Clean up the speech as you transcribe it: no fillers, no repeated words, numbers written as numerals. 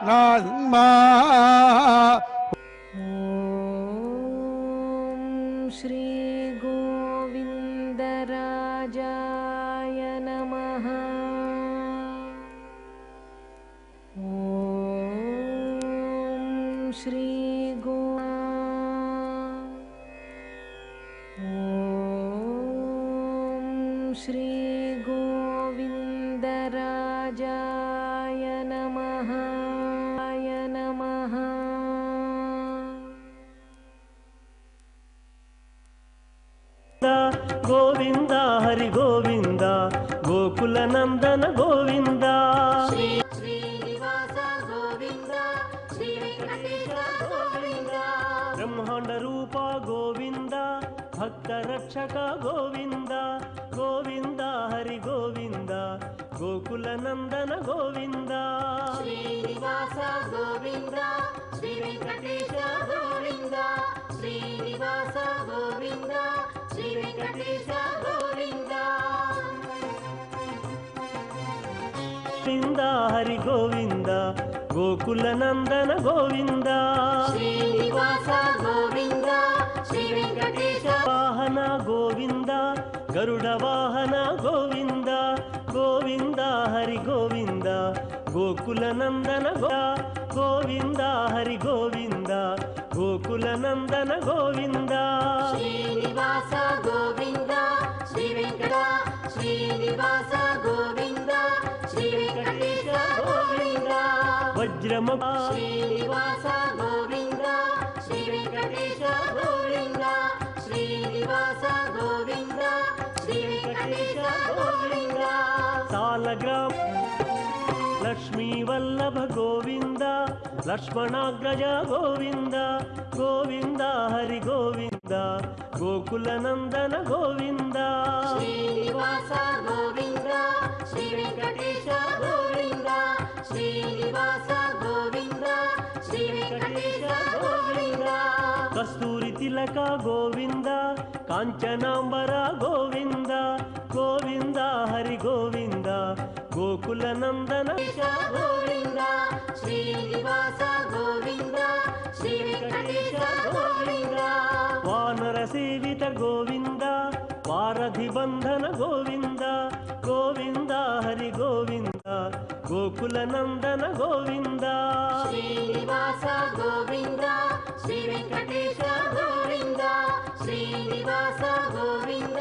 नान्मा श्री गोविंदराजाय नमः। ओम श्री श्री गोविंदराजाय नमः। गोविंद हरि गोविंद गोकुल नंदन गोविंद श्रीनिवास गोविंद श्री वेंकटेश गोविंद ब्रह्मांड रूप गोविंद भक्त रक्षक गोविंद गोविंद हरि गोविंद गोकुल नंदन गोविंद श्रीनिवास गोविंद श्री वेंकटेश गोविंद श्रीनिवास गोविंद श्री वेंकटेश गोविंद गोविंद हरि गोविंद गोकुल नंदन गोविंद श्रीनिवास गोविंद श्री वेंकटेश वाहन गोविंद गरुड़ वाहन गोविंद गोविंद हरि गोविंद गोकुल नंदन गोविंद हरि गोविंद गोकुल नंदन गोविंद श्रीनिवास गोविंद श्री वेंकटेश श्रीनिवास गोविंद श्री वेंकटेश गोविंद वज्रम श्रीनिवास गोविंद श्री वेंकटेश गोविंद श्रीनिवास गोविंद श्री वेंकटेश गोविंद सालग्राम लक्ष्मी वल्लभ गोविंद लक्ष्मणाग्रज गोविंद गोविंद हरि गोविंद गोकुल नंदन गोविंद श्रीनिवास गोविंद श्री वेंकटेश गोविंद श्रीनिवास गोविंद श्री वेंकटेश गोविंद कस्तूरी तिलक गोविंद कांचनांबर गोविंद गोविंद हरि गोविंद गोकुल नंदन गोविंद श्रीनिवास गोविंद श्री वेंकटेश गोविंद वानर सेवित गोविंद वारधि बंधन गोविंद गोविंद हरि गोविंद गोकुल नंदन गोविंद श्रीनिवास गोविंद श्री वेंकटेश गोविंद श्रीनिवास गोविंद